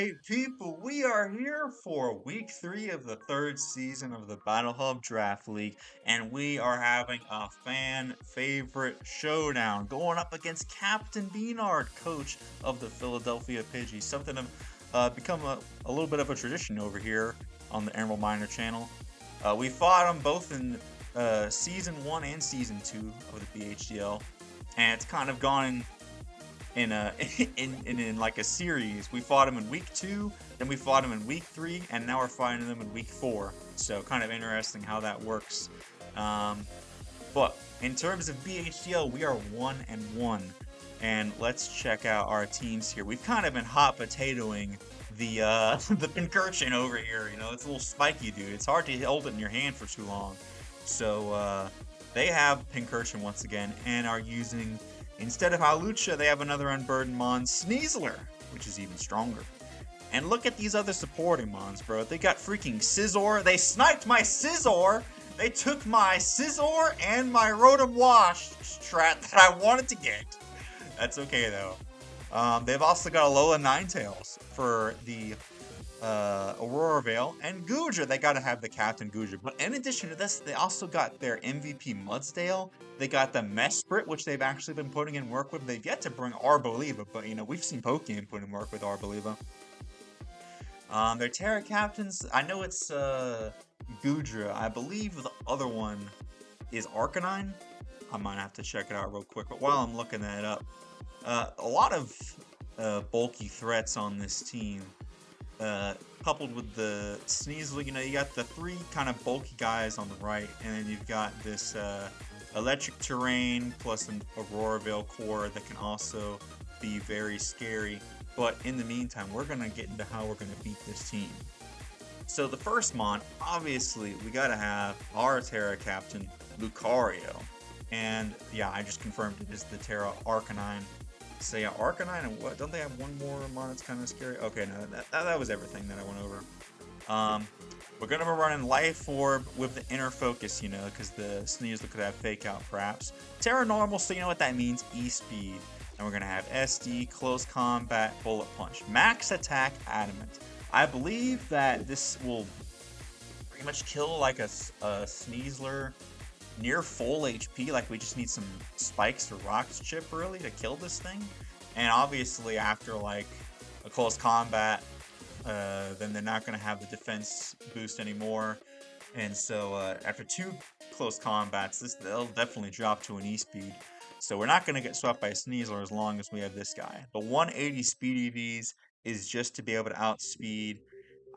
Alright, people, we are here for week 3 of the 3rd season of the Battle Hub Draft League, and we are having a fan favorite showdown going up against Captain B-Nard, coach of the Philadelphia Pidgeys. Something of become a little bit of a tradition over here on the Emerald Miner channel. We fought them both in Season 1 and Season 2 of the BHDL, and it's kind of gone in a in like a series. We fought him in week 2, then we fought him in week 3, and now we're fighting them in week 4. So kind of interesting how that works. But in terms of BHDL, we are 1-1, and let's check out our teams here. We've kind of been hot potatoing the the Pincurchin over here. You know, it's a little spiky, dude. It's hard to hold it in your hand for too long. So they have Pincurchin once again, and are using, instead of Hawlucha, they have another unburdened mons, Sneasler, which is even stronger. And look at these other supporting mons, bro. They got freaking Scizor. They sniped my Scizor. They took my Scizor and my Rotom Wash strat that I wanted to get. That's okay, though. They've also got Alola Ninetales for the Aurora Veil, and Gouging. They gotta have the Captain Gouging. But in addition to this, they also got their MVP Mudsdale. They got the Mesprit, which they've actually been putting in work with. They've yet to bring Arboliva, but you know, we've seen Pokemon put in work with Arboliva. Their Terra Captains, I know it's Goudra. I believe the other one is Arcanine. I might have to check it out real quick, but while I'm looking that up, a lot of bulky threats on this team. Coupled with the Sneasler, you know, you got the 3 kind of bulky guys on the right, and then you've got this electric terrain plus an Aurora Veil core that can also be very scary. But in the meantime, we're going to get into how we're going to beat this team. So the first mon, obviously, we got to have our Terra Captain, Lucario. And yeah, I just confirmed it is the Terra Arcanine. So yeah, Arcanine, and what? Don't they have one more mon that's kind of scary? Okay, no, that was everything that I went over. We're going to be running Life Orb with the Inner Focus, you know, because the Sneasler could have Fake Out, perhaps. Terra Normal, so you know what that means, E-Speed. And we're going to have SD, Close Combat, Bullet Punch. Max Attack, Adamant. I believe that this will pretty much kill like a Sneasler near full HP, like we just need some spikes or rocks chip really to kill this thing. And obviously after like a close combat, then they're not going to have the defense boost anymore. And so after 2 close combats, they'll definitely drop to an E-Speed. So we're not going to get swept by a Sneasler as long as we have this guy. The 180 speed EVs is just to be able to outspeed,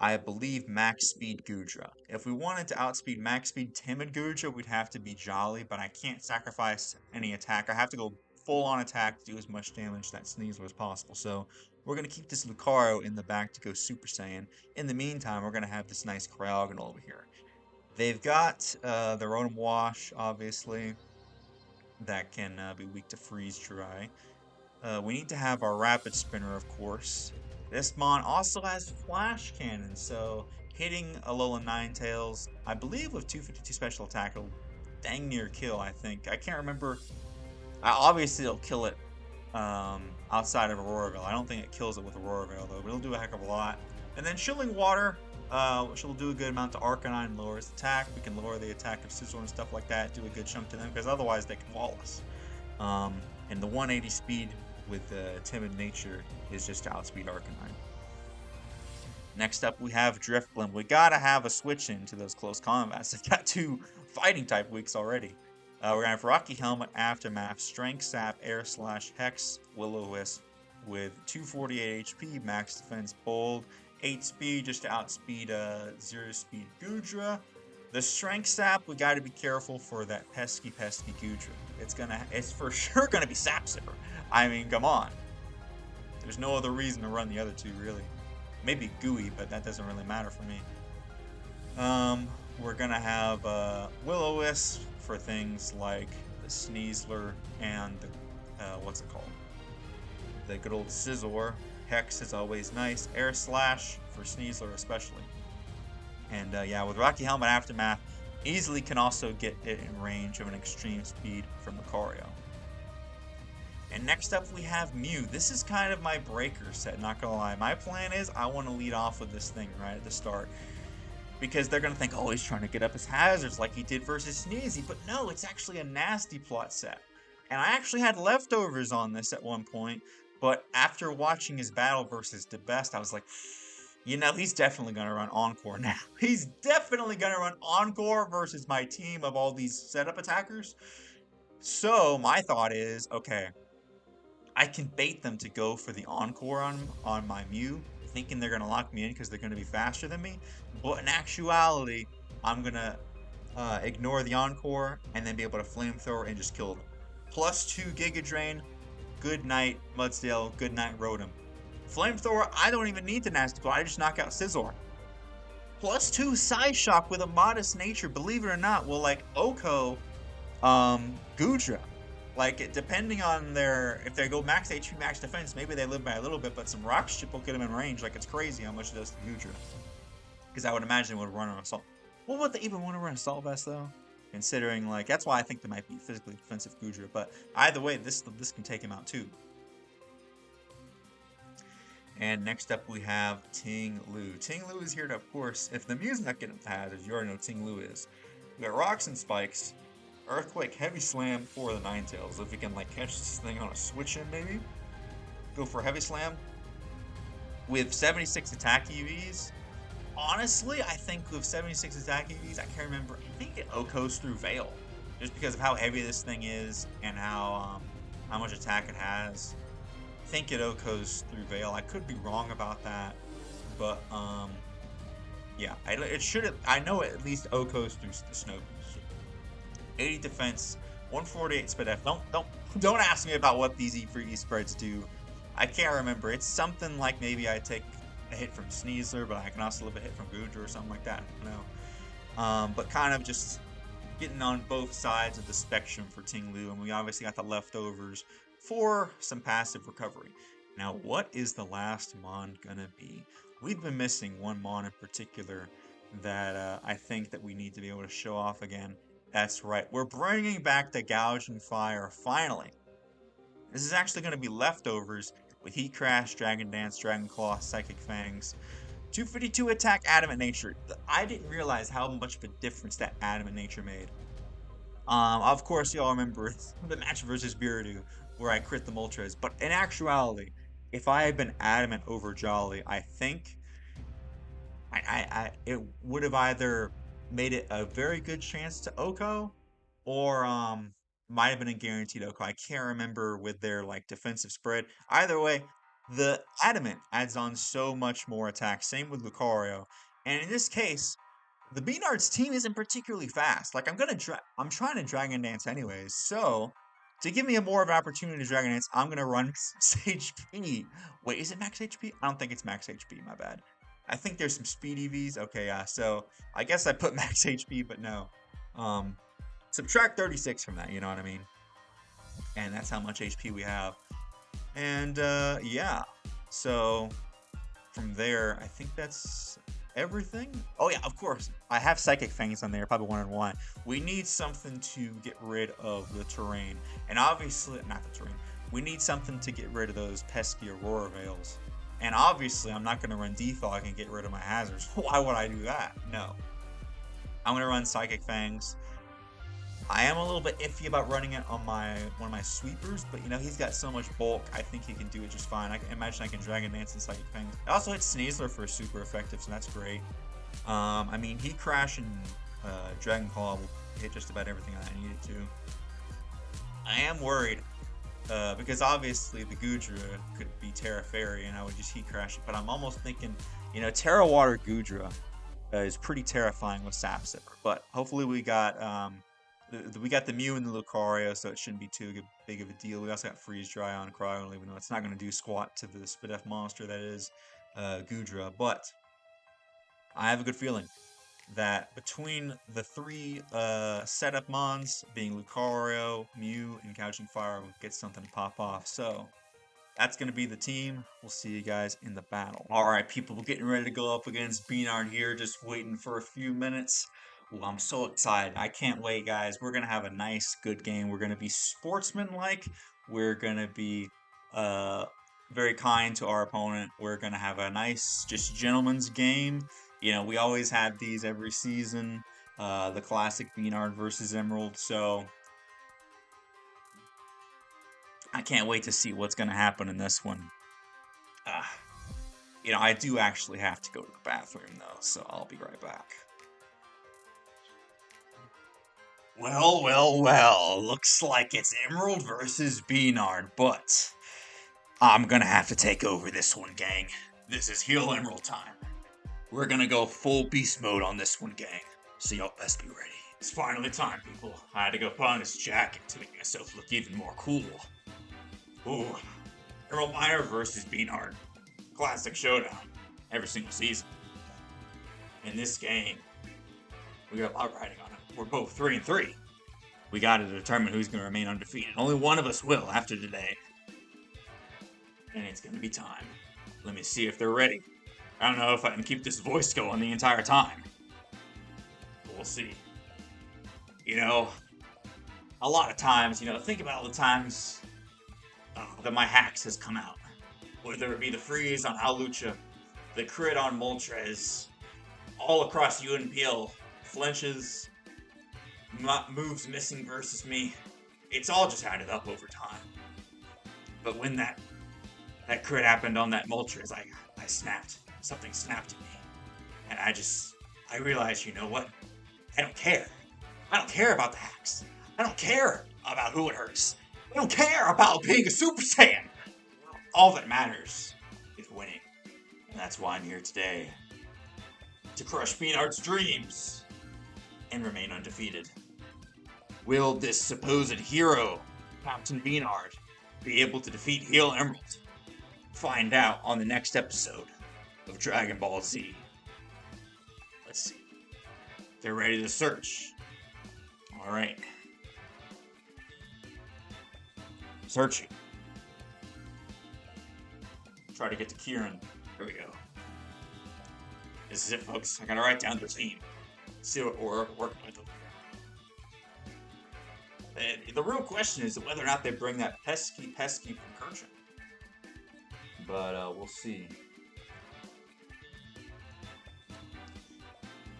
I believe, max speed Goudra. If we wanted to outspeed max speed timid Goudra, we'd have to be Jolly, but I can't sacrifice any attack. I have to go full on attack to do as much damage to that Sneasler as possible. So we're going to keep this Lucario in the back to go Super Saiyan. In the meantime, we're going to have this nice Cryogonal over here. They've got the Rotom Wash, obviously, that can be weak to Freeze Dry. We need to have our Rapid Spinner, of course. This mon also has Flash Cannon, so hitting Alola Ninetales, I believe with 252 special attack, it'll dang near kill, I think. I can't remember. Obviously, it'll kill it outside of Aurora Veil. I don't think it kills it with Aurora Veil, though, but it'll do a heck of a lot. And then Chilling Water, which will do a good amount to Arcanine, lowers attack. We can lower the attack of Scizor and stuff like that, do a good chunk to them, because otherwise they can wall us. And the 180 speed with timid nature is just to outspeed Arcanine. Next up, we have Drifblim. We gotta have a switch into those close combats. They've got 2 fighting type weaks already. We're gonna have Rocky Helmet, Aftermath, Strength Sap, Air Slash, Hex, Will-O-Wisp with 248 HP, max defense, bold, 8 speed just to outspeed 0 speed Goudra. The Strength Sap, we gotta be careful for that pesky Goudra. It's for sure gonna be Sap Sipper. I mean, come on. There's no other reason to run the other 2, really. Maybe Gooey, but that doesn't really matter for me. We're gonna have Will-O-Wisp for things like the Sneasler and the, what's it called? The good old Scizor. Hex is always nice. Air Slash for Sneasler especially. And yeah, with Rocky Helmet Aftermath, easily can also get it in range of an extreme speed from Lucario. And next up we have Mew. This is kind of my breaker set, not gonna lie. My plan is I want to lead off with this thing right at the start. Because they're gonna think, oh, he's trying to get up his hazards like he did versus Sneasy. But no, it's actually a nasty plot set. And I actually had leftovers on this at one point, but after watching his battle versus the best, I was like, you know, he's definitely gonna run Encore now. He's definitely gonna run Encore versus my team of all these setup attackers. So my thought is, okay, I can bait them to go for the Encore on my Mew, thinking they're gonna lock me in because they're gonna be faster than me. But in actuality, I'm gonna ignore the Encore and then be able to Flamethrower and just kill them. +2 Giga Drain, good night Mudsdale, good night Rotom. Flamethrower, I don't even need the Nasty Plot, I just knock out Scizor. +2 Psyshock with a modest nature, believe it or not, will like Oko gouging. Like, depending on if they go max HP, max defense, maybe they live by a little bit, but some rock chip will get them in range. Like, it's crazy how much it does to gouging. Because I would imagine it would run on Assault. Well, would they even want to run Assault Vest, though? Considering, like, that's why I think they might be physically defensive gouging. But either way, this can take him out, too. And next up, we have Tinglu. Tinglu is here to, of course, if the Mew's not getting pad, as you already know Tinglu is. We got Rocks and Spikes. Earthquake, Heavy Slam for the Ninetales. If you can like catch this thing on a switch in, maybe go for Heavy Slam with 76 attack EVs. Honestly, I think with 76 attack EVs, I can't remember. I think it Okos through Veil, just because of how heavy this thing is and how much attack it has. I think it Okos through Veil. I could be wrong about that, but yeah, it should. I know it at least Okos through the Snow. 80 defense, 148 speed F. Don't ask me about what these E3 spreads do. I can't remember. It's something like maybe I take a hit from Sneasler, but I can also live a hit from gouging or something like that. I don't know. But kind of just getting on both sides of the spectrum for Tinglu, and we obviously got the leftovers for some passive recovery. Now, what is the last Mon gonna be? We've been missing one Mon in particular that I think that we need to be able to show off again. That's right, we're bringing back the Gouging Fire, finally. This is actually going to be leftovers with Heat Crash, Dragon Dance, Dragon Claw, Psychic Fangs. 252 attack, Adamant Nature. I didn't realize how much of a difference that Adamant Nature made. Of course, y'all remember the match versus Beardo, where I crit the Moltres. But in actuality, if I had been Adamant over Jolly, I think it would have either made it a very good chance to Oko, or might have been a guaranteed Oko. I can't remember with their like defensive spread. Either way, the Adamant adds on so much more attack. Same with Lucario, and in this case, the B-Nard's team isn't particularly fast. Like I'm trying to Dragon Dance anyways, so. To give me a more of an opportunity to Dragon Dance, I'm gonna run max HP. Wait, is it max HP? I don't think it's max HP. My bad. I think there's some speed EVs. Okay, yeah. So I guess I put max HP, but no. Subtract 36 from that. You know what I mean? And that's how much HP we have. And yeah. So from there, I think that's everything. Oh yeah, of course. I have Psychic Fangs on there. Probably wondering why. We need something to get rid of the terrain, and obviously not the terrain. We need something to get rid of those pesky Aurora Veils. And obviously, I'm not going to run Defog and get rid of my hazards. Why would I do that? No. I'm going to run Psychic Fangs. I am a little bit iffy about running it on one of my sweepers, but you know, he's got so much bulk, I think he can do it just fine. I can imagine I can Dragon Dance and Psychic Fangs. I also hit Sneasler for super effective, so that's great. I mean, Heat Crash and Dragon Claw will hit just about everything I need it to. I am worried because obviously the Gouging could be Terra Fairy and I would just Heat Crash it, but I'm almost thinking, you know, Terra Water Gouging is pretty terrifying with Sap Sipper, but hopefully we got the Mew and the Lucario, so it shouldn't be too big of a deal. We also got Freeze Dry on Cryo, even though it's not going to do squat to the Spidef monster that is Gouging, but I have a good feeling that between the three setup mons, being Lucario, Mew, and Gouging Fire, we'll get something to pop off. So that's going to be the team. We'll see you guys in the battle. All right, people, we're getting ready to go up against B-Nard here, just waiting for a few minutes. Ooh, I'm so excited. I can't wait, guys. We're going to have a nice, good game. We're going to be sportsman-like. We're gonna be very kind to our opponent. We're gonna have a nice, just gentleman's game. You know, we always have these every season. The classic B-Nard versus Emerald. So I can't wait to see what's gonna happen in this one. Uh, you know, I do actually have to go to the bathroom though, so I'll be right back. Well, well, well. Looks like it's Emerald versus B-Nard, but I'm gonna have to take over this one, gang. This is Heal Emerald time. We're gonna go full beast mode on this one, gang. So y'all best be ready. It's finally time, people. I had to go put on this jacket to make myself look even more cool. Ooh. Emerald Miner versus B-Nard. Classic showdown. Every single season. In this game, we got a lot riding on it. We're both 3-3. We gotta determine who's gonna remain undefeated. Only one of us will after today. And it's gonna be time. Let me see if they're ready. I don't know if I can keep this voice going the entire time. But we'll see. You know, a lot of times, think about all the times that my hacks has come out. Whether it be the freeze on Alucha, the crit on Moltres, all across UNPL, flinches, moves missing versus me. It's all just added up over time. But when that crit happened on that Moltres, I snapped. Something snapped in me. And I realized, you know what? I don't care. I don't care about the hacks. I don't care about who it hurts. I don't care about being a Super Saiyan. All that matters is winning. And that's why I'm here today. To crush B-Nard's dreams and remain undefeated. Will this supposed hero, Captain B-Nard, be able to defeat Heal Emerald? Find out on the next episode of Dragon Ball Z. Let's see. They're ready to search. Alright. Searching. Try to get to Kieran. Here we go. This is it, folks. I gotta write down their team. See what we're working with over here. And the real question is whether or not they bring that pesky concursion. But we'll see.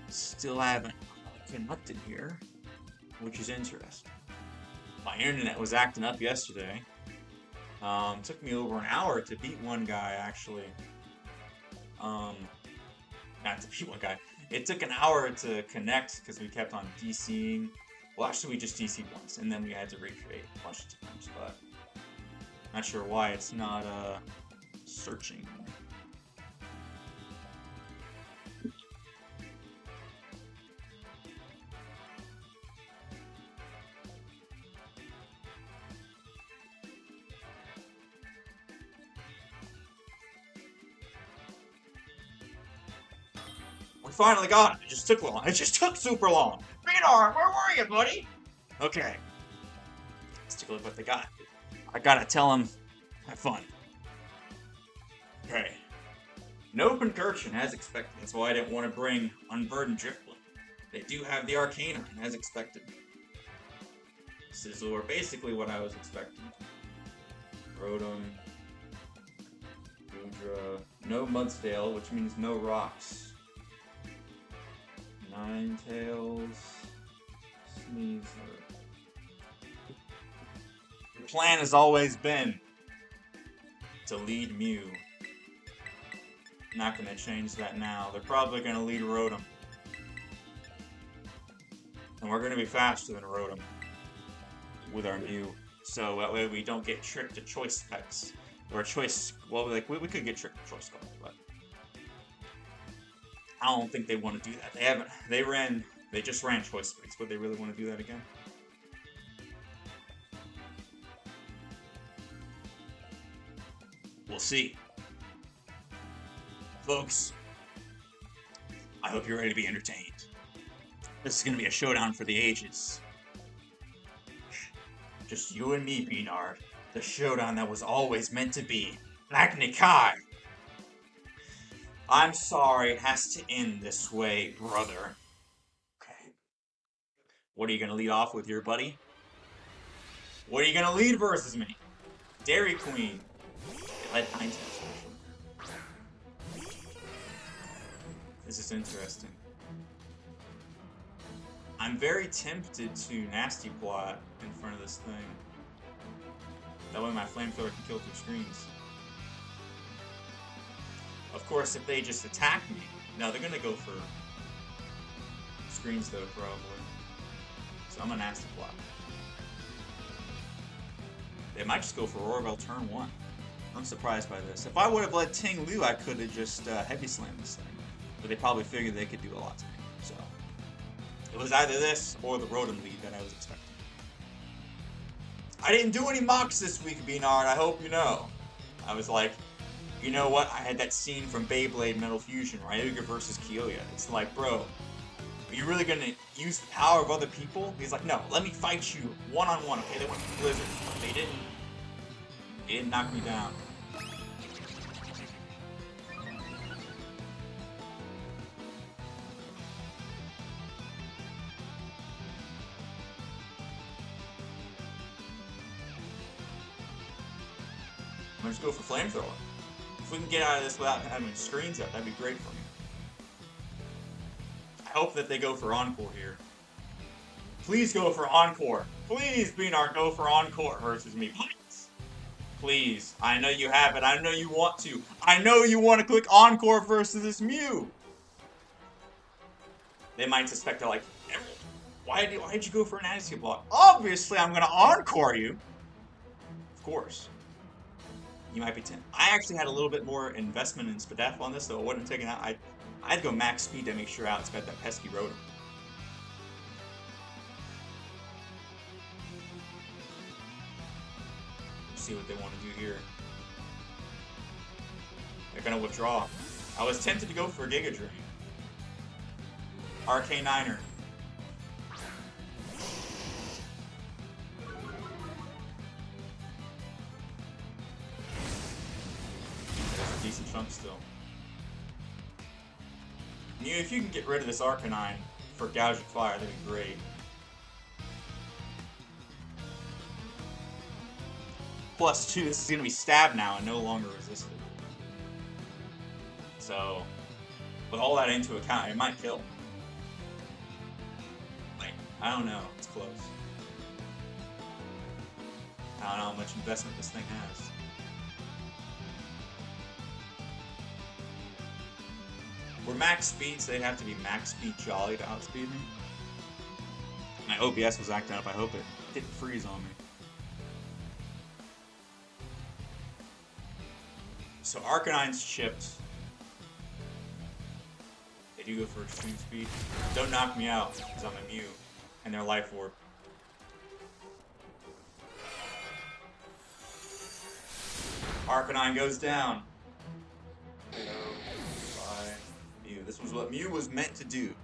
Still haven't connected here, which is interesting. My internet was acting up yesterday. Took me over an hour to beat one guy, actually. Not to beat one guy. It took an hour to connect because we kept on DCing. Well, actually, we just DC'd once, and then we had to recreate a bunch of times, but not sure why it's not searching. We finally got it. It just took long. It just took super long. B-Nard, where were you, buddy? Okay. Let's take a look what they got. I gotta tell them, have fun. Okay. No concursion, as expected. That's why I didn't want to bring Unburdened Driftwood. They do have the Arcana, as expected. Sizzler, basically what I was expecting. Rotom. Goudra. No Mudsdale, which means no rocks. Ninetales. Sneasler. The plan has always been to lead Mew. Not gonna change that now. They're probably gonna lead Rotom. And we're gonna be faster than Rotom with our Mew. So that way we don't get tricked to choice specs. Or choice, well, like, we could get tricked to choice cards, but I don't think they want to do that. They just ran choice specs. Would they really want to do that again? We'll see. Folks, I hope you're ready to be entertained. This is going to be a showdown for the ages. Just you and me, B-Nard. The showdown that was always meant to be. Black Nikai! I'm sorry it has to end this way, brother. Okay. What are you going to lead off with here, buddy? What are you going to lead versus me? Dairy Queen. Lead 9 special. This is interesting. I'm very tempted to nasty plot in front of this thing. That way my flamethrower can kill 2 screens. Of course, if they just attack me, no, they're gonna go for screens though, probably. So I'm a nasty plot. They might just go for Rorbell turn 1. I'm surprised by this. If I would have let Tinglu, I could have just heavy slammed this thing. But they probably figured they could do a lot to me. So it was either this or the rotom lead that I was expecting. I didn't do any mocks this week, B-Nard. I hope you know. I was like, you know what? I had that scene from Beyblade Metal Fusion, Ryuga versus Kiyoya. It's like, bro, are you really gonna use the power of other people? He's like, no, let me fight you one-on-one. Okay, they went for Blizzard, but they didn't knock me down. I'm gonna just go for Flamethrower. If we can get out of this without having screens up, that'd be great for me. I hope that they go for Encore here. Please go for Encore. Please, B-Nard, go for Encore versus me. Please. Please. I know you have it. I know you want to. I know you want to click Encore versus this Mew. They might suspect, they're like, why did you go for an attitude block? Obviously, I'm going to Encore you. Of course. You might be 10. I actually had a little bit more investment in Spadef on this, so it wouldn't have taken out. I'd go max speed to make sure Alex got that pesky rotom. Let's see what they want to do here. They're gonna withdraw. I was tempted to go for a Giga Drain. Arcaniner. Decent chunk still. Mew, if you can get rid of this Arcanine for Gouging Fire, that'd be great. +2, this is going to be stab now and no longer resisted. So, with all that into account, it might kill. Like, I don't know, it's close. I don't know how much investment this thing has. We're max speed, so they'd have to be max speed jolly to outspeed me. My OBS was acting up, I hope it didn't freeze on me. So Arcanine's chipped. They do go for extreme speed. Don't knock me out, because I'm a Mew, and they're Life Orb. Arcanine goes down. This was what Mew was meant to do.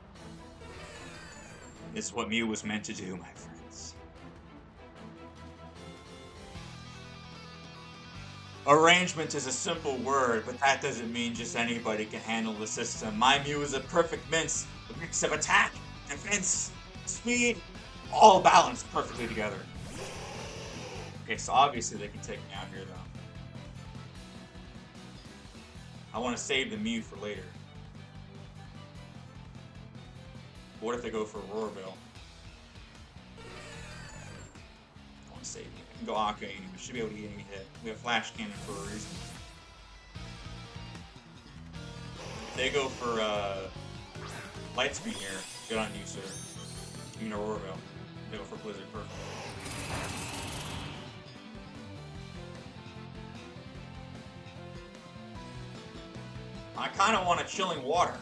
This is what Mew was meant to do, my friends. Arrangement is a simple word, but that doesn't mean just anybody can handle the system. My Mew is a perfect mix of attack, defense, speed, all balanced perfectly together. Okay, so obviously they can take me out here, though. I want to save the Mew for later. What if they go for Rorbell? I want to save me. I can go Aqua anyway. We should be able to get any hit. We have Flash Cannon for a reason. If they go for Light Speed here, good on you, sir. You know Rorbell. They go for Blizzard, perfect. I kind of want a Chilling Water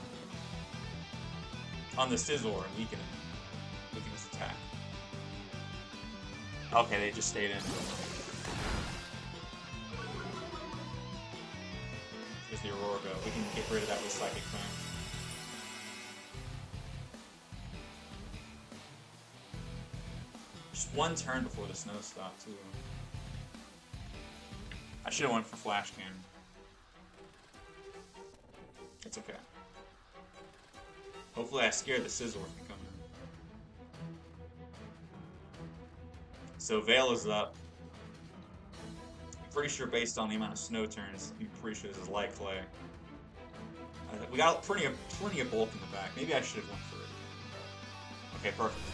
on the Sizzle and weaken his attack. Okay, they just stayed in. Here's the Aurora go. We can get rid of that with Psychic Fang. Just one turn before the snow stopped, too. I should have went for Flash Cannon. It's okay. Hopefully I scared the Sizzler from coming in. So Veil is up. pretty sure based on the amount of snow turns, I'm pretty sure this is light clay. We got plenty of bulk in the back. Maybe I should have went for it. Okay, perfect.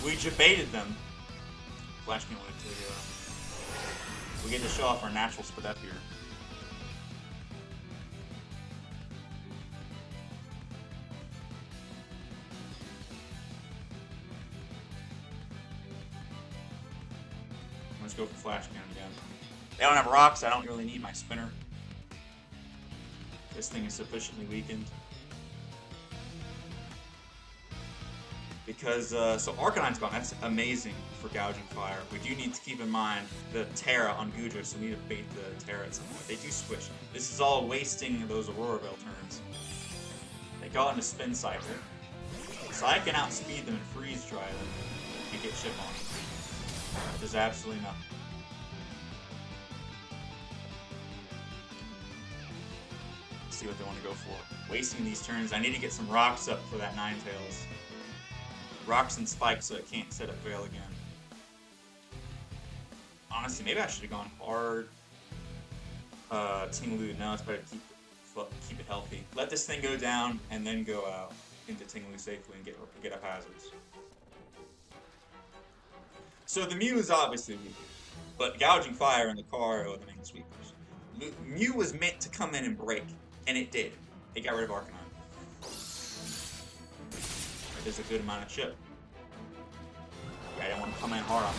We jebaited them. Flash can't wait to we get to show off our natural Spadep here. Let's go for Flash Cannon again. They don't have rocks, I don't really need my spinner. This thing is sufficiently weakened. Because, so Arcanine's gone, that's amazing for Gouging Fire. We do need to keep in mind the Terra on Goudra, so we need to bait the Terra at some point. They do switch. This is all wasting those Aurora Veil turns. They go into Spin Cycle. So I can outspeed them and freeze dry them and get chip on them. Which is absolutely nothing. Let's see what they want to go for. Wasting these turns. I need to get some rocks up for that Ninetales. Rocks and spikes so it can't set up Veil again. Honestly, maybe I should have gone hard. Tinglu, no, it's better to keep it healthy. Let this thing go down and then go out into Tinglu safely and get up hazards. So the Mew is obviously weak, but Gouging Fire and the car are the main sweepers. Mew was meant to come in and break, and it did. It got rid of Arcanine. There's a good amount of chip. Yeah, I don't want to come in hard on it.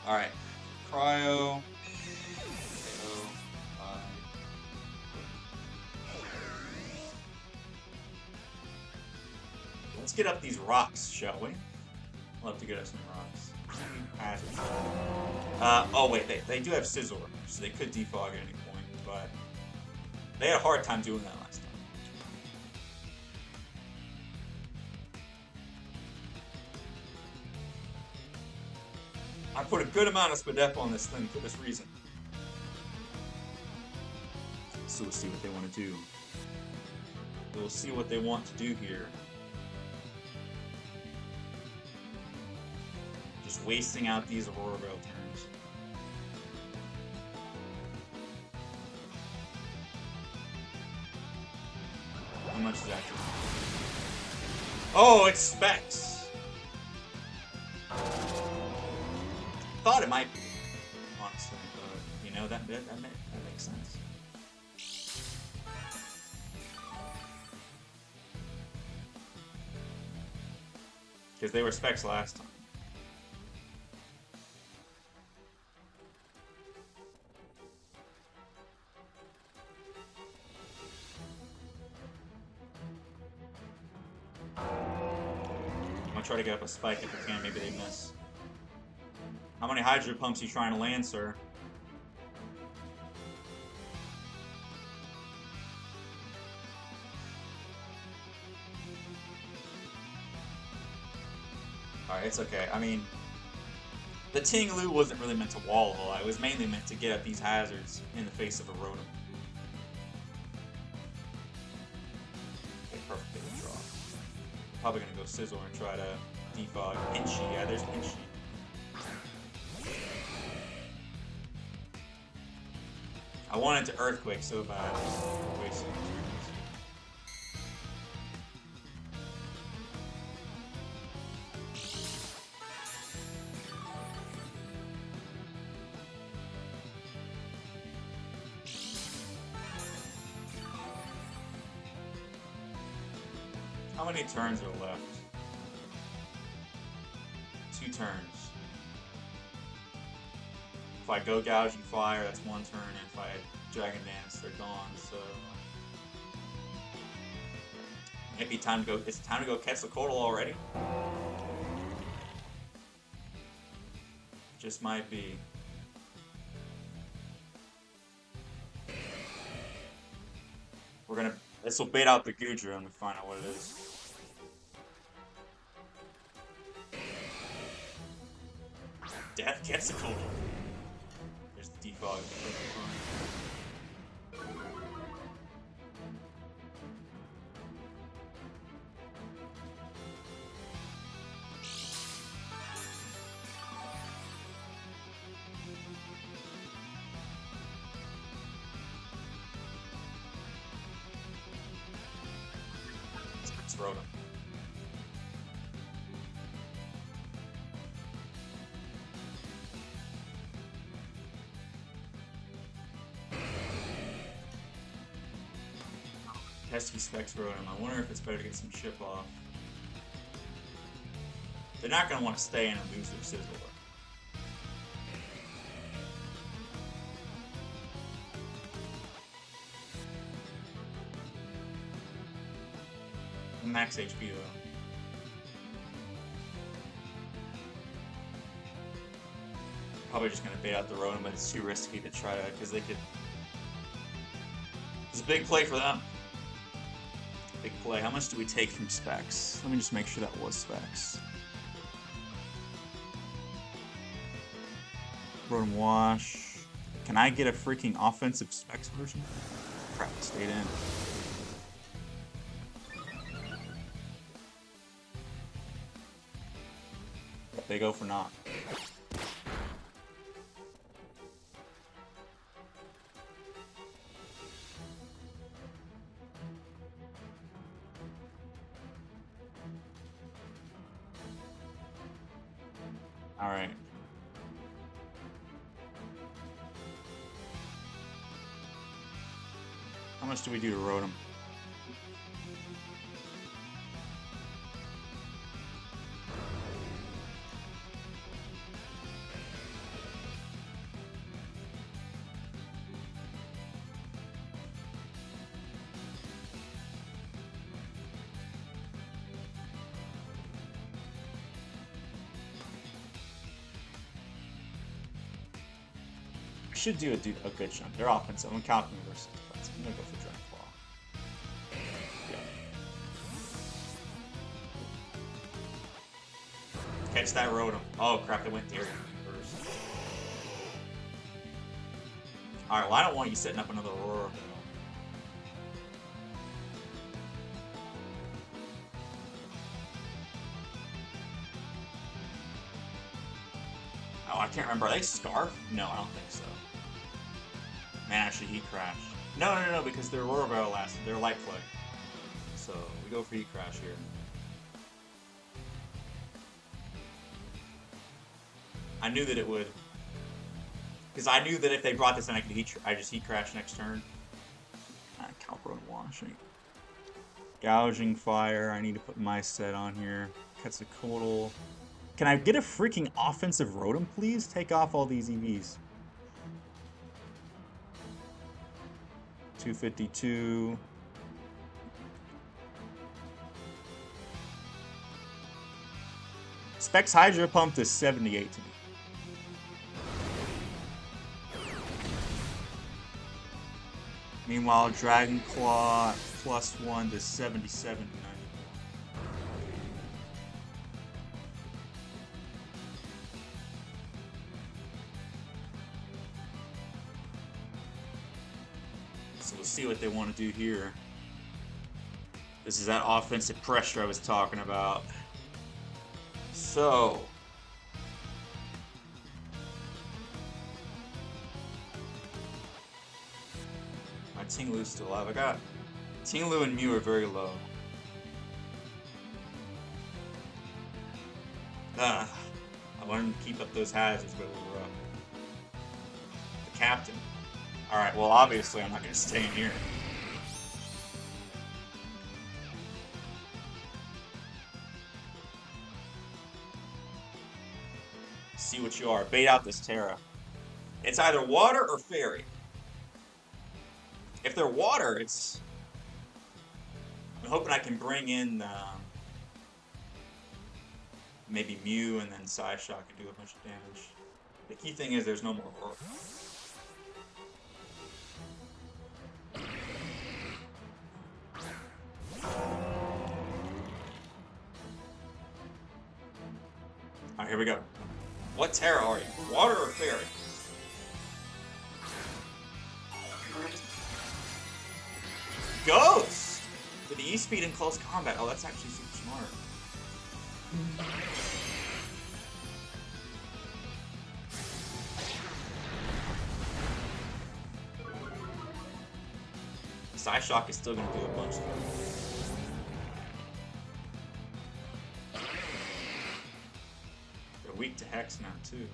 Alright. Cryo. Let's get up these rocks, shall we? Love to get up some rocks. Oh wait, they do have Scizor, so they could defog at any point, but they had a hard time doing that last time. I put a good amount of Spadep on this thing for this reason. So we'll see what they want to do. We'll see what they want to do here. Just wasting out these Aurora Veil turns. How much is that? Oh, it's Specs! Thought it might be, honestly, but you know that makes sense. Because they were Specs last time. I'm gonna try to get up a spike if I can. Maybe they miss. How many Hydro Pumps are you trying to land, sir? Alright, it's okay. I mean, the Tinglu wasn't really meant to wall a lot. It was mainly meant to get at these hazards in the face of a rotom. Okay, perfect. They would draw. Probably gonna go Scizor and try to defog. Pinchy, yeah, there's Pinchy. I wanted to Earthquake so bad. Wasting turns. How many turns are left? 2 turns. If I go Gouging Fire, that's 1 turn, and if I Dragon Dance, they're gone, so... Maybe time to go, it's time to go Quetzalcoatl already? Just might be. We're gonna, this will bait out the Goudra and we find out what it is. Death Quetzalcoatl. There's the defog. this rotom. Pesky Specs rotom. I wonder if it's better to get some chip off. They're not going to want to stay in and lose their Sizzler. Max HP though. Probably just gonna bait out the rotom, but it's too risky to try to, because they could. It's a big play for them. Big play. How much do we take from specs? Let me just make sure that was specs. Rotom wash. Can I get a freaking offensive specs version? Crap, it stayed in. They go for knock. All right. How much do we do to rotom? Should do a good chunk. They're offensive. I'm counting versus defense. I'm gonna go for Dragon Claw. Yeah. Catch that rotom. Oh crap! It went there first. All right. Well, I don't want you setting up another Aurora. Oh, I can't remember. Are they Scarf? No, I don't think so. Man, actually, he crashed. No, because their Aurora Barrel lasted. They're Light Play. So, we go for Heat Crash here. I knew that it would. Because I knew that if they brought this in, I could just Heat Crash next turn. Calpro and Washing. Gouging Fire. I need to put my set on here. Quetzalcoatl. Can I get a freaking offensive rotom, please? Take off all these EVs. 252. Specs Hydro Pump is 78 to me. Meanwhile, Dragon Claw +1 to 77 to 90. So we'll see what they want to do here. This is that offensive pressure I was talking about. So my Tinglu's still alive. I got Tinglu and Mew are very low. I wanted to keep up those hazards, but we were up. The captain. Alright, well obviously I'm not going to stay in here. See what you are. Bait out this Terra. It's either water or fairy. If they're water, it's... I'm hoping I can bring in maybe Mew and then Psyshock and do a bunch of damage. The key thing is there's no more Aurora. Alright, here we go. What Terra are you? Water or fairy? Ghost! For the E-Speed in close combat. Oh, that's actually super smart. Psyshock is still going to do a bunch of them. weak to Hex now, too.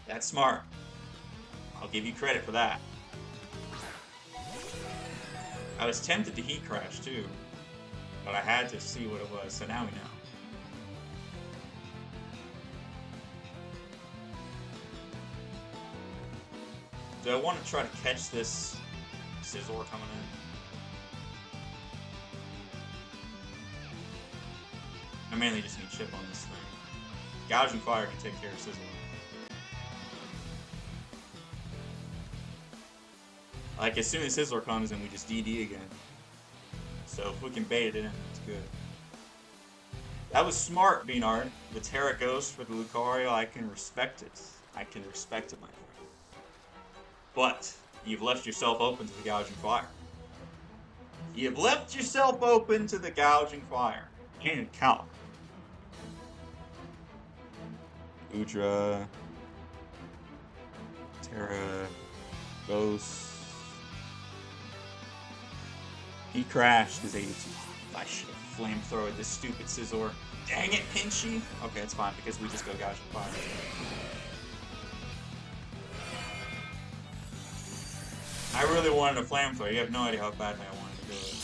That's smart. I'll give you credit for that. I was tempted to Heat Crash, too. But I had to see what it was, so now we know. Do I want to try to catch this Scizor coming in? I mainly just need chip on this thing. Gouging Fire can take care of Scizor. Like, as soon as Scizor comes in, we just DD again. So if we can bait it in, that's good. That was smart, B-Nard. The Terra Ghost for the Lucario, I can respect it. I can respect it, my friend. But you've left yourself open to the Gouging Fire. You've left yourself open to the Gouging Fire. And count. Goudra, Terra, Ghost. He crashed his 82. I should have flamethrowered this stupid Scizor. Dang it, Pinchy! Okay, it's fine because we just go Gouging Fire. I really wanted a flamethrower. You have no idea how badly I wanted to do it.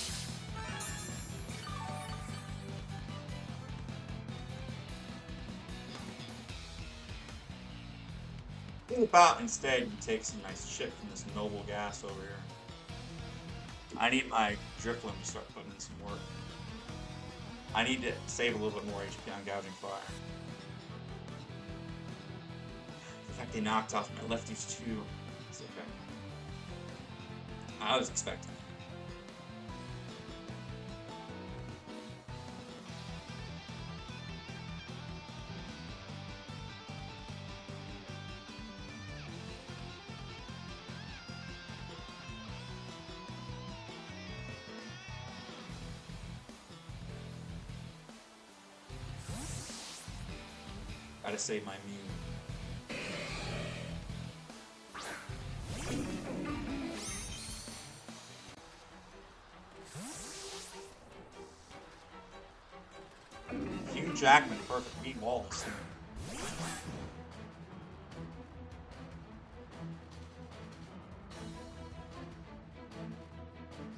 What about instead you take some nice chip from this noble gas over here? I need my Drifloon to start putting in some work. I need to save a little bit more HP on Gouging Fire. The fact they knocked off my lefties too. It's okay. I was expecting that. Gotta save my Mew. Hugh Jackman, perfect. Beat Wallace.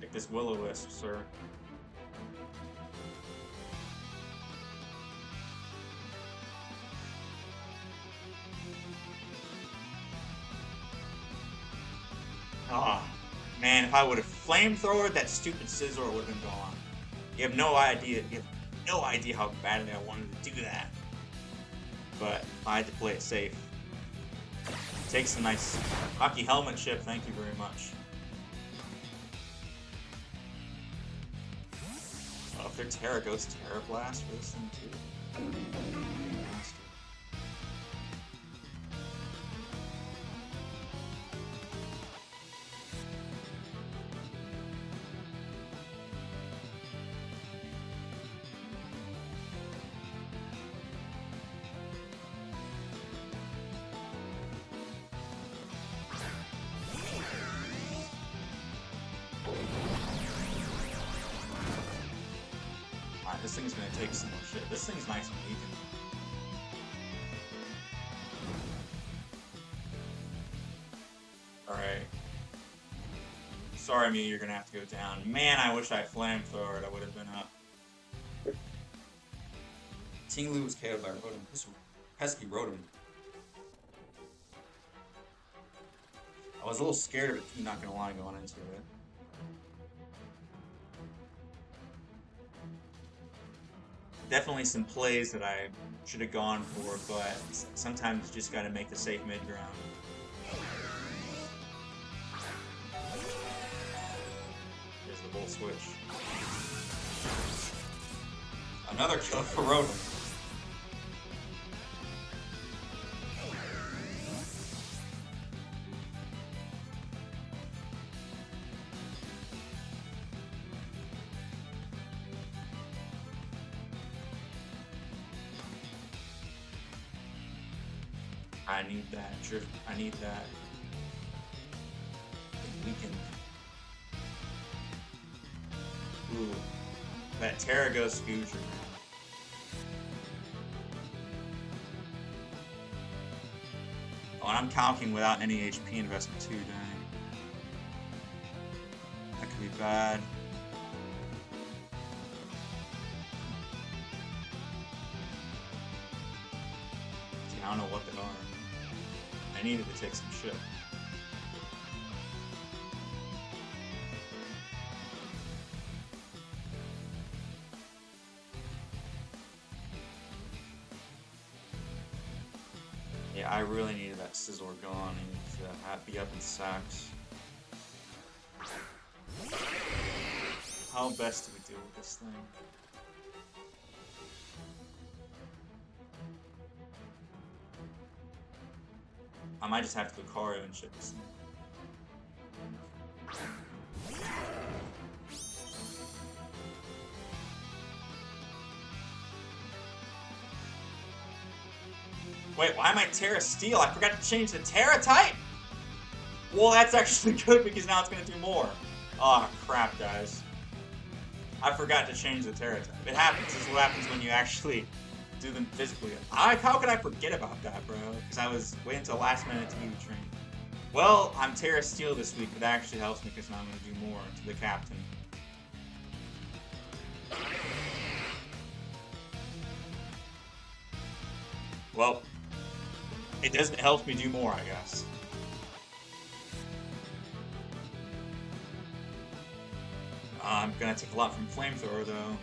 Take this Will-O-Wisp, sir. Ah, man, if I would have flamethrowered, that stupid Scizor would have been gone. You have no idea. You have no idea how badly I wanted to do that. But I had to play it safe. Take some nice hockey helmet chip. Thank you very much. Oh, if they're Terra Ghost, Terra Blast for this thing too. This thing's gonna take some more shit. This thing's nice and weakened. Alright. Sorry, Mew, you're gonna have to go down. Man, I wish I flamethrowered. I would have been up. Tinglu was KO'd by Rotom. This pesky Rotom. I was a little scared of it, not gonna lie, going into it. Definitely some plays that I should have gone for, but sometimes you just gotta make the safe mid-ground. There's the bull switch. Another kill for Rotom. I need that drift. I need that weakened Ooh, that Terra goes Fusion. Oh, and I'm calcing without any HP investment too, dang. That could be bad. See, I don't know what they are. I needed to take some shit. Yeah, I really needed that Sizzler gone and to be up in sacks. How best do we deal with this thing? I might just have to lucario and shit this thing. Wait, why am I Terra Steel? I forgot to change the Terra type! Well, that's actually good because now it's going to do more. Oh, crap, guys. I forgot to change the Terra type. It happens. This is what happens when you actually do them physically. How could I forget about that, bro? Because I was waiting until last minute to do the train. Well, I'm Terra Steel this week, but that actually helps me because now I'm going to do more to the captain. Well, it doesn't help me do more, I guess. I'm gonna take a lot from Flamethrower, though.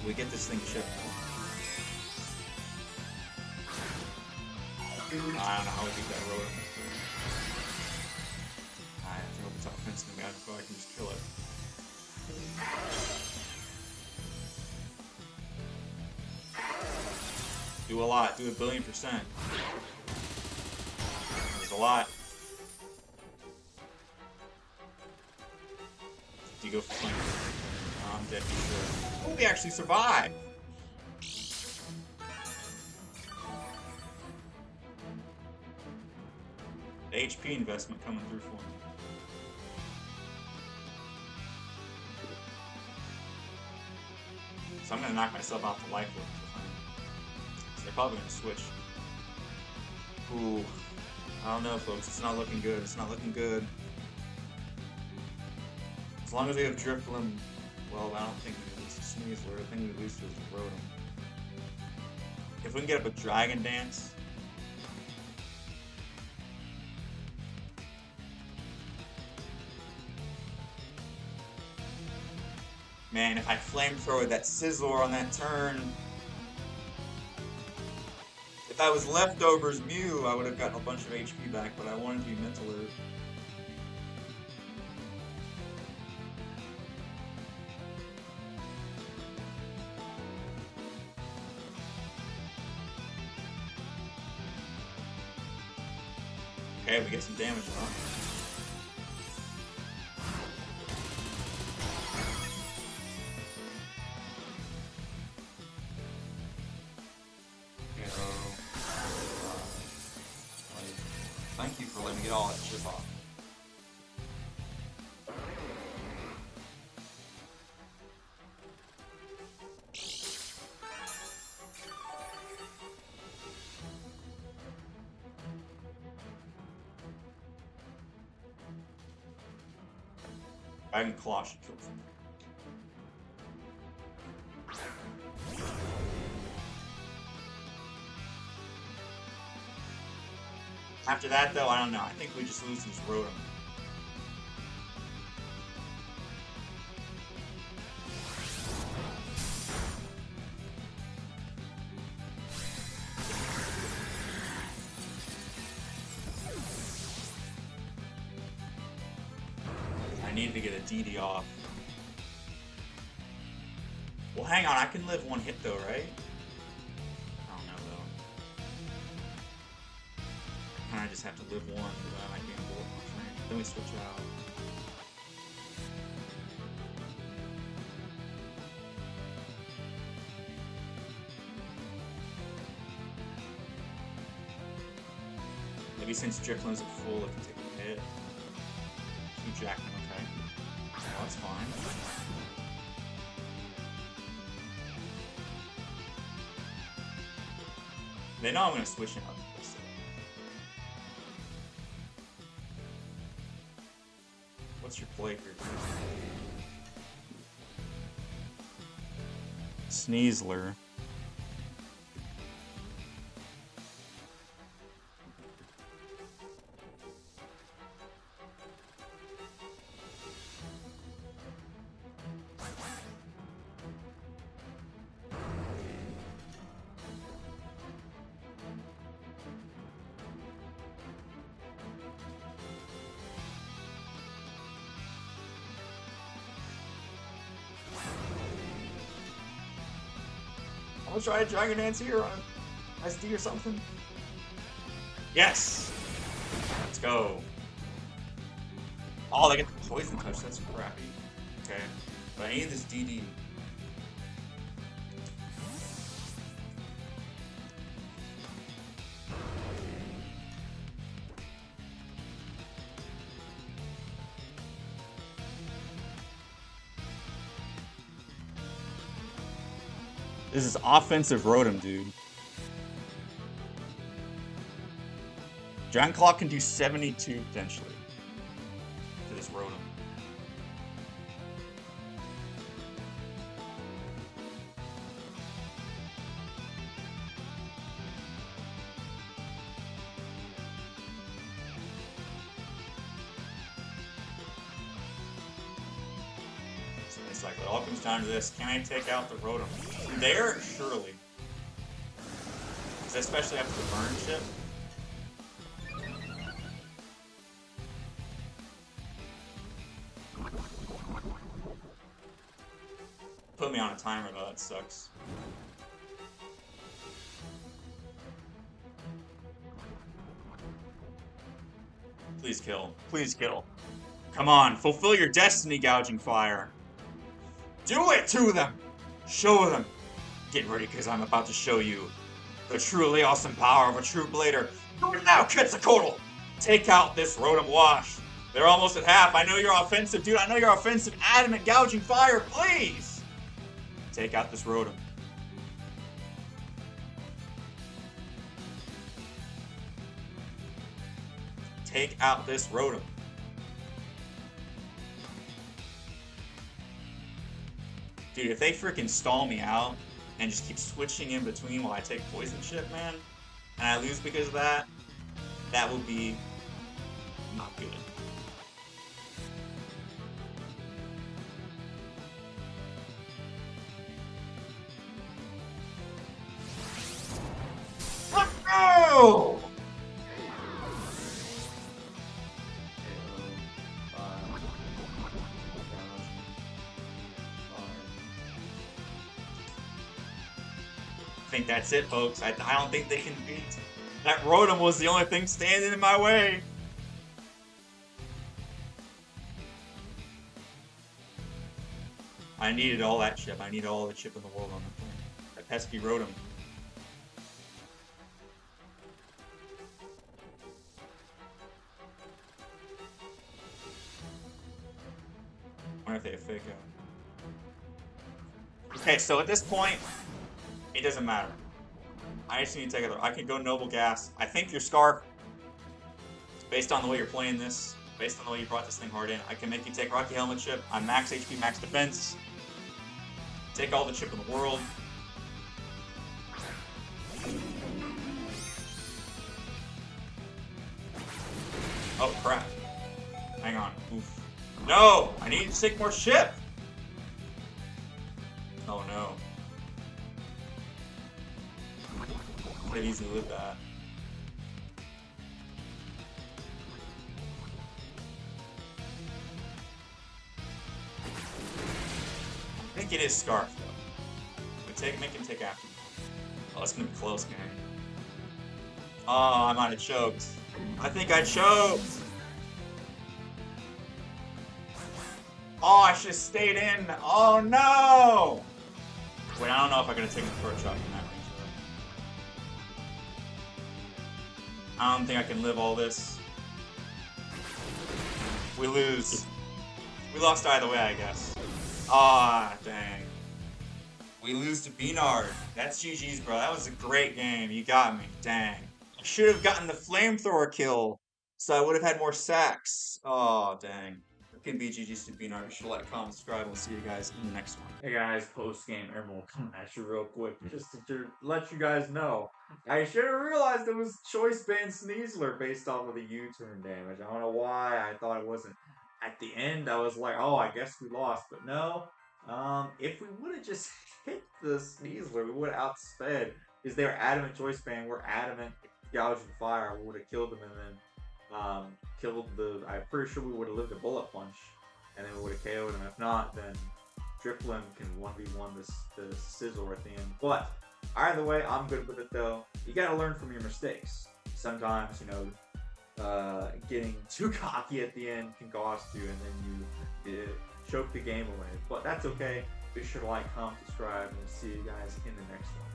We get this thing chipped. I don't know how we beat that rotom. I have to hope it's offensive guy before I can just kill it. Do a lot, do 1,000,000,000%. There's a lot. Do you go for flank? I'm dead for sure. Oh, we actually survived! The HP investment coming through for me. So I'm gonna knock myself off the life orb. So they're probably gonna switch. Ooh. I don't know, folks. It's not looking good. It's not looking good. As long as we have Drifloon, well, I don't think we lose to Sneasler. I think we lose to rotom. If we can get up a Dragon Dance. Man, if I Flamethrower that Sizzler on that turn. If I was Leftovers Mew, I would have gotten a bunch of HP back, but I wanted to be Mentaler. Okay, we get some damage on. Thank you for letting me get all that chip off. I can claw should kill something. After that, though, I don't know. I think we just lose this rotom. I need to get a DD off. Well, hang on. I can live one hit, though, right? I just have to live one, but I might be on board. Then we switch out. Maybe since Driftland's at full, it can take a hit. Hugh Jackman, okay. Oh, that's fine. They know I'm gonna switch it up. What's your play group? Sneasler. I'm gonna try a Dragon Dance here on SD or something. Yes! Let's go. Oh, they get the poison touch. That's crappy. Okay. But I need this DD. This is offensive rotom, dude. Giant Claw can do 72 potentially to this rotom. So it's like, it all comes down to this. Can I take out the rotom? There, surely. Especially after the burn chip. Put me on a timer though, that sucks. Please kill. Please kill. Come on, fulfill your destiny, Gouging Fire. Do it to them! Show them! Get ready, because I'm about to show you the truly awesome power of a true blader. Do it now, Quetzalcoatl! Take out this Rotom Wash. They're almost at half. I know you're offensive, dude. I know you're offensive. Adamant Gouging Fire, please! Take out this Rotom. Take out this Rotom. Dude, if they freaking stall me out and just keep switching in between while I take poison chip, man, and I lose because of that, that would be not good. No! I think that's it, folks. I don't think they can beat. That Rotom was the only thing standing in my way. I needed all that chip. I needed all the chip in the world on that thing. That pesky Rotom. I wonder if they have fake out. Okay, so at this point, it doesn't matter. I just need to take it. I can go Noble Gas. I think your Scarf, based on the way you're playing this, based on the way you brought this thing hard in, I can make you take Rocky Helmet chip. I'm max HP, max defense. Take all the chip in the world. Oh crap. Hang on. Oof. No! I need to take more chip! Oh no. Could have easily lived that. I think it is Scarf though. Make him take after me. Oh, it's gonna be close, gang. Oh, I might have choked. I think I choked! Oh, I should have stayed in. Oh no! Wait, I don't know if I'm gonna take him for a shot from that range I don't think I can live all this. We lose. We lost either way, I guess. Ah, dang. We lose to B-Nard. That's GG's, bro. That was a great game. You got me. Dang. I should have gotten the flamethrower kill, so I would have had more sacks. Oh, dang. It can be GG's to B-Nard. Be sure to like, comment, subscribe. We'll see you guys in the next one. Hey guys, post-game Emerald coming at you real quick, just to let you guys know. I should have realized it was choice band Sneasler based off of the U-turn damage. I don't know why I thought it wasn't. At the end, I was like, oh, I guess we lost. But no, if we would have just hit the Sneasler, we would have outsped. Because they were adamant choice band, we're adamant gouging fire. We would have killed them and then killed the. I'm pretty sure we would have lived a bullet punch. And then we would have KO'd him. If not, then Driplim can 1v1 the Sizzle at the end. But either way, I'm good with it though. You gotta learn from your mistakes. Sometimes, you know, getting too cocky at the end can cost you, and then you choke the game away. But that's okay. Be sure to like, comment, subscribe, and we'll see you guys in the next one.